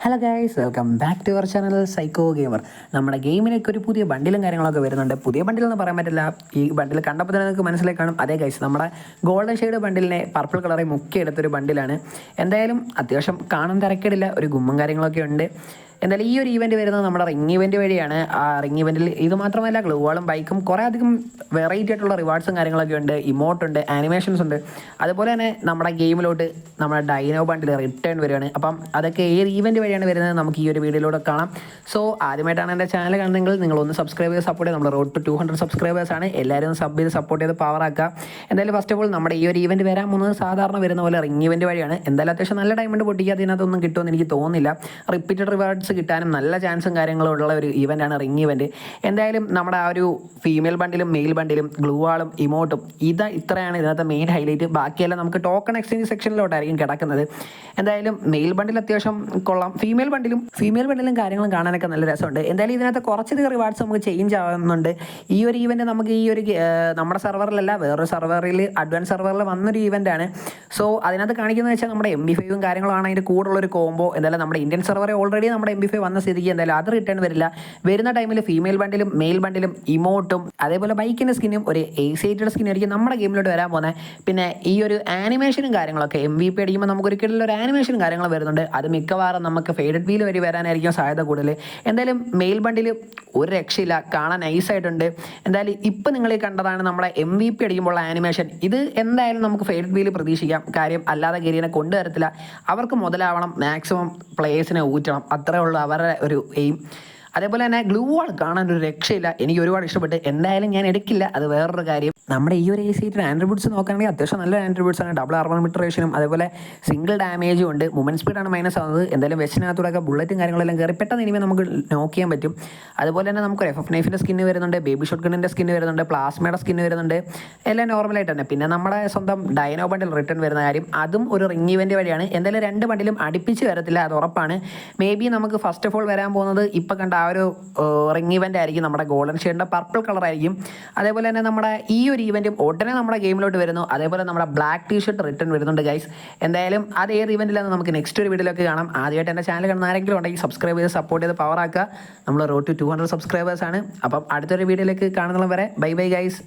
Hello guys, welcome back to our channel psycho gamer. നമ്മുടെ ഗെയിമിലേക്ക് ഒരു പുതിയ ബണ്ടിലും കാര്യങ്ങളൊക്കെ വരുന്നുണ്ട്. പുതിയ ബണ്ടിലെന്ന് പറയാൻ പറ്റില്ല, ഈ ബണ്ടിൽ കണ്ടപ്പോൾ തന്നെ നിങ്ങൾക്ക് മനസ്സിലായി കാണും. അതേ ഗൈസ്, നമ്മുടെ ഗോൾഡൻ ഷെയ്ഡ് ബണ്ടിലിനെ പർപ്പിൾ കളറിൽ മുക്കിയെടുത്തൊരു ബണ്ടിലാണ്. എന്തായാലും അത്യാവശ്യം കാണാൻ തിരക്കേടില്ല, ഒരു ഗുമ്മും കാര്യങ്ങളൊക്കെ ഉണ്ട്. എന്തായാലും ഈ ഒരു ഈവൻറ്റ് വരുന്നത് നമ്മുടെ റിംഗ് ഇവൻറ്റ് വഴിയാണ്. ആ റിംഗ് ഇവൻറ്റിൽ ഇത് മാത്രമല്ല, ഗ്ലൂവാളും ബൈക്കും കുറേ അധികം വെറൈറ്റി ആയിട്ടുള്ള റിവാർഡ്സും കാര്യങ്ങളൊക്കെ ഉണ്ട്, ഇമോട്ടുണ്ട്, ആനിമേഷൻസ് ഉണ്ട്. അതുപോലെ തന്നെ നമ്മുടെ ഗെയിമിലോട്ട് നമ്മുടെ ഡൈനോ ബണ്ടിൽ റിട്ടേൺ വരികയാണ്. അപ്പം അതൊക്കെ ഏത് ഈവൻറ്റ് വഴിയാണ് വരുന്നത് നമുക്ക് ഈ ഒരു വീഡിയോയിലൂടെ കാണാം. സോ ആദ്യമായിട്ടാണ് എൻ്റെ ചാനൽ കാണുന്നതെങ്കിൽ നിങ്ങളൊന്ന് സബ്സ്ക്രൈബ് ചെയ്ത് സപ്പോർട്ട് ചെയ്ത്, നമ്മൾ റോഡ് ടു 200 സബ്സ്ക്രൈബേഴ്സാണ്. എല്ലാവരും സബ് ചെയ്ത് സപ്പോർട്ട് ചെയ്ത് പവർ ആക്കുക. എന്തായാലും ഫസ്റ്റ് ഓഫ് ഓൾ നമ്മുടെ ഈ ഒരു ഈവൻറ്റ് വരാൻ പോകുന്നത് സാധാരണ വരുന്ന പോലെ റിംഗ് ഇവൻറ്റ് വഴിയാണ്. എന്തായാലും അത്യാവശ്യം നല്ല ഡയമണ്ട് പൊട്ടിക്കുക അതിനകത്തൊന്നും കിട്ടുമെന്ന് എനിക്ക് തോന്നുന്നില്ല. റിപ്പീറ്റഡ് റിവാർഡ്സ് കിട്ടാനും നല്ല ചാൻസും കാര്യങ്ങളും ഉള്ള ഒരു ഇവൻ്റാണ് റിംഗ് ഇവൻറ്റ്. എന്തായാലും നമ്മുടെ ആ ഒരു ഫീമെയിൽ ബണ്ടിലും മെയിൽ ബണ്ടിലും ഗ്ലൂവാളും ഇമോട്ടും ഇത്രയാണ് ഇതിനകത്ത് മെയിൻ ഹൈലൈറ്റ്. ബാക്കിയെല്ലാം നമുക്ക് ടോക്കൺ എക്സ്ചേഞ്ച് സെക്ഷനിലോട്ടായിരിക്കും കിടക്കുന്നത്. എന്തായാലും മെയിൽ ബണ്ടിൽ അത്യാവശ്യം കൊള്ളാം. ഫീമെയിൽ ബണ്ടിലും കാര്യങ്ങളും കാണാനൊക്കെ നല്ല രസമുണ്ട്. എന്തായാലും ഇതിനകത്ത് കുറച്ചധികം റിവാർഡ്സ് നമുക്ക് ചേഞ്ച് ആവുന്നുണ്ട്. ഈ ഒരു ഈവൻറ്റ് നമുക്ക് ഈ ഒരു നമ്മുടെ സെർവറിലല്ല, വേറൊരു സെർവറിൽ, അഡ്വാൻസ് സെർവറിൽ വന്നൊരു ഈവൻ്റാണ്. സോ അതിനകത്ത് കാണിക്കുന്നത് വെച്ചാൽ നമ്മുടെ MP5 കാര്യങ്ങളാണ് അതിൻ്റെ കൂടുള്ളൊരു കോംബോ. എന്തായാലും നമ്മുടെ ഇന്ത്യൻ സെർവറിൽ ഓൾറെഡി നമ്മുടെ MP5 വന്ന സ്ഥിതിക്ക് എന്തായാലും അത് റിട്ടേൺ വരില്ല. വരുന്ന ടൈമിൽ ഫീമെയിൽ ബണ്ടിലും മെയിൽ ബണ്ടിലും ഇമോട്ടും അതേപോലെ ബൈക്കിൻ്റെ സ്കിന്നും ഒരു AC8 സ്കിന്നായിരിക്കും നമ്മുടെ ഗെയിമിലോട്ട് വരാൻ പോകുന്നത്. പിന്നെ ഈ ഒരു ആനിമേഷനും കാര്യങ്ങളൊക്കെ MVP അടിക്കുമ്പോൾ നമുക്ക് ഒരിക്കലും ഒരു ആനിമേഷനും കാര്യങ്ങളും വരുന്നുണ്ട്. അത് മിക്കവാറും നമുക്ക് ഫേഡഡ് വീൽ വഴി വരാനായിരിക്കും സാധ്യത കൂടുതൽ. എന്തായാലും മെയിൽ ബണ്ടിൽ ഒരു രക്ഷയില്ല, കാണാൻ നൈസായിട്ടുണ്ട്. എന്തായാലും ഇപ്പം നിങ്ങൾ കണ്ടതാണ് നമ്മുടെ MVP അടിക്കുമ്പോൾ ആനിമേഷൻ. ഇത് എന്തായാലും നമുക്ക് ഫേഡഡ് വീൽ പ്രതീക്ഷിക്കാം. കാര്യം അല്ലാതെ ഗെരീനെ കൊണ്ടുവരത്തില്ല. അവർക്ക് മുതലാവണം, മാക്സിമം പ്ലേയേഴ്സിനെ ഊറ്റണം, അത്രേ ഉള്ളൂ അവരുടെ ഒരു എയിം. അതേപോലെ തന്നെ ഗ്ലൂ വാൾ കാണാൻ ഒരു രക്ഷയില്ല, എനിക്ക് ഒരുപാട് ഇഷ്ടപ്പെട്ട്. എന്തായാലും ഞാൻ എടുക്കില്ല, അത് വേറൊരു കാര്യം. നമ്മുടെ ഈ ഒരു AC8 ആൻഡ്രോയിഡ്സ് നോക്കുകയാണെങ്കിൽ അത്യാവശ്യം നല്ല ആൻഡ്രോയിഡ്സാണ്. ഡബിൾ ആർമർ മിട്രേഷനും അതേപോലെ സിംഗിൾ ഡാമേജും ഉണ്ട്. മൂവ്മെൻറ്റ് സ്പീഡാണ് മൈനസ് ആവുന്നത്. എന്തായാലും വെസ്റ്റിനകത്തൂടെയൊക്കെ ബുള്ളറ്റും കാര്യങ്ങളെല്ലാം കയറി പെട്ടെന്ന് ഇനിമേ നമുക്ക് നോക്ക് ചെയ്യാൻ പറ്റും. അതുപോലെ തന്നെ നമുക്ക് FF നൈഫിൻ്റെ സ്കിന്ന് വരുന്നുണ്ട്, ബേബി ഷോട്ട് ഗണ്ണിൻ്റെ സ്കിന്ന് വരുന്നുണ്ട്, പ്ലാസ്മയുടെ സ്കിന്ന് വരുന്നുണ്ട്. എല്ലാം നോർമലായിട്ട് തന്നെ. പിന്നെ നമ്മുടെ സ്വന്തം ഡൈനോ ബണ്ടിൽ റിട്ടേൺ വരുന്ന കാര്യം, അതും ഒരു റിംഗ് ഇവൻറ്റ് വഴിയാണ്. എന്തായാലും രണ്ട് ബണ്ടിലും അടുപ്പിച്ച് വരത്തില്ല, അത് ഉറപ്പാണ്. മേ ബി നമുക്ക് ഫസ്റ്റ് ഓഫ് ഓൾ വരാൻ പോകുന്നത് ഇപ്പം കണ്ട ആ ഒരു റിംഗ് ഇവൻ്റ് ആയിരിക്കും. നമ്മുടെ ഗോൾഡൻ ഷെയ്ഡിൻ്റെ പർപ്പിൾ കളർ ആയിരിക്കും. അതേപോലെ തന്നെ നമ്മുടെ ഈ ഒരു ഈവൻറ്റും ഉടനെ നമ്മുടെ ഗെയിമിലോട്ട് വരുന്നു. അതേപോലെ നമ്മുടെ ബ്ലാക്ക് ടീഷർട്ട് റിട്ടേൺ വരുന്നുണ്ട് ഗൈസ്. എന്തായാലും അത് ഏത് ഇവൻറ്റിലാണെന്ന് നമുക്ക് നെക്സ്റ്റ് ഒരു വീഡിയോയിലൊക്കെ കാണാം. ആദ്യമായിട്ട് എൻ്റെ ചാനൽ കാണുന്ന ആരെങ്കിലും ഉണ്ടെങ്കിൽ സബ്സ്ക്രൈബ് ചെയ്ത് സപ്പോർട്ട് ചെയ്ത് പവർ ആക്കുക. നമ്മൾ റോഡ് ടു 200 സബ്സ്ക്രൈബേഴ്സാണ്. അപ്പം അടുത്തൊരു വീഡിയോയിലേക്ക് കാണുന്നതും വരെ ബൈ ബൈ ഗൈസ്.